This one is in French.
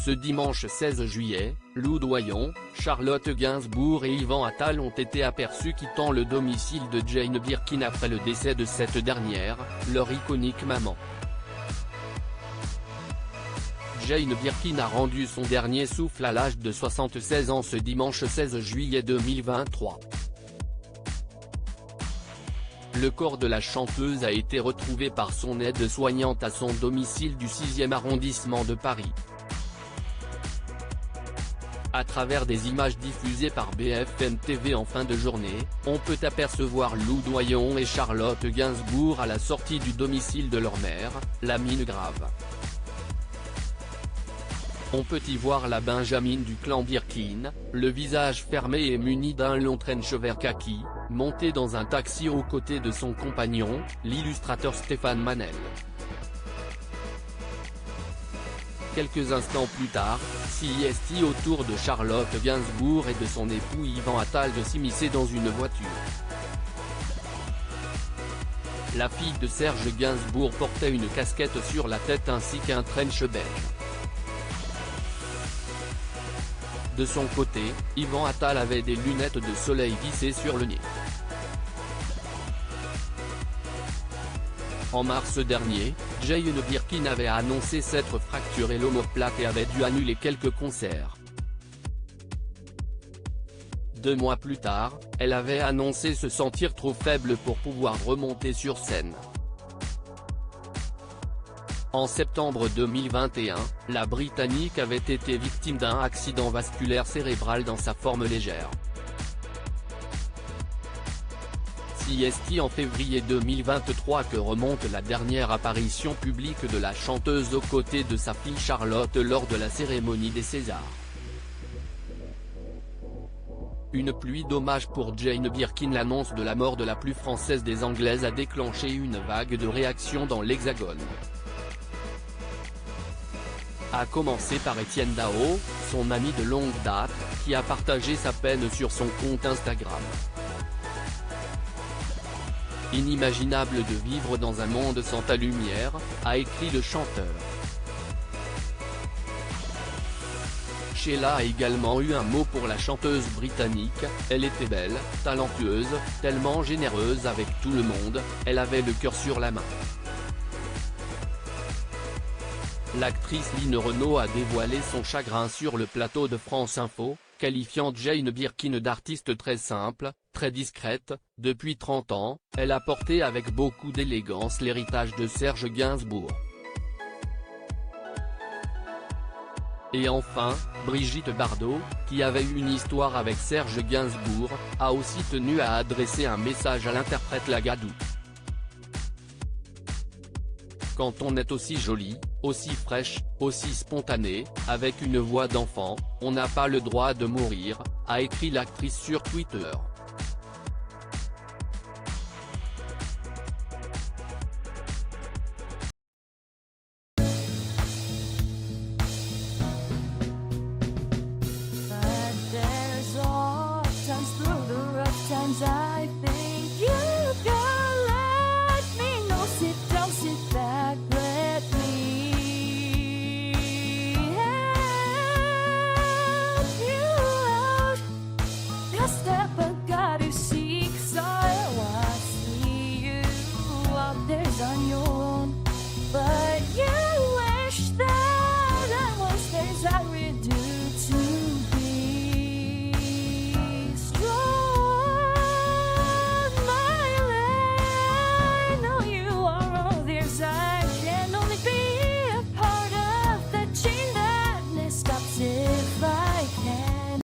Ce dimanche 16 juillet, Lou Doyon, Charlotte Gainsbourg et Yvan Attal ont été aperçus quittant le domicile de Jane Birkin après le décès de cette dernière, leur iconique maman. Jane Birkin a rendu son dernier souffle à l'âge de 76 ans ce dimanche 16 juillet 2023. Le corps de la chanteuse a été retrouvé par son aide-soignante à son domicile du 6e arrondissement de Paris. À travers des images diffusées par BFM TV en fin de journée, on peut apercevoir Lou Doyon et Charlotte Gainsbourg à la sortie du domicile de leur mère, la mine grave. On peut y voir la Benjamine du clan Birkin, le visage fermé et muni d'un long trench vert kaki, montée dans un taxi aux côtés de son compagnon, l'illustrateur Stéphane Manel. Quelques instants plus tard, CST autour de Charlotte Gainsbourg et de son époux Yvan Attal de s'immiscer dans une voiture. La fille de Serge Gainsbourg portait une casquette sur la tête ainsi qu'un trench beige. De son côté, Yvan Attal avait des lunettes de soleil vissées sur le nez. En mars dernier, Jane Birkin avait annoncé s'être fracturé l'omoplate et avait dû annuler quelques concerts. 2 mois plus tard, elle avait annoncé se sentir trop faible pour pouvoir remonter sur scène. En septembre 2021, la Britannique avait été victime d'un accident vasculaire cérébral dans sa forme légère. CST en février 2023 que remonte la dernière apparition publique de la chanteuse aux côtés de sa fille Charlotte lors de la cérémonie des Césars. Une pluie d'hommages pour Jane Birkin. L'annonce de la mort de la plus française des Anglaises a déclenché une vague de réactions dans l'Hexagone. A commencer par Étienne Dao, son ami de longue date, qui a partagé sa peine sur son compte Instagram. Inimaginable de vivre dans un monde sans ta lumière, a écrit le chanteur. Sheila a également eu un mot pour la chanteuse britannique, elle était belle, talentueuse, tellement généreuse avec tout le monde, elle avait le cœur sur la main. L'actrice Line Renaud a dévoilé son chagrin sur le plateau de France Info, qualifiant Jane Birkin d'artiste très simple, très discrète. Depuis 30 ans, elle a porté avec beaucoup d'élégance l'héritage de Serge Gainsbourg. Et enfin, Brigitte Bardot, qui avait eu une histoire avec Serge Gainsbourg, a aussi tenu à adresser un message à l'interprète Lagadou. Quand on est aussi jolie, aussi fraîche, aussi spontanée, avec une voix d'enfant, on n'a pas le droit de mourir, a écrit l'actrice sur Twitter.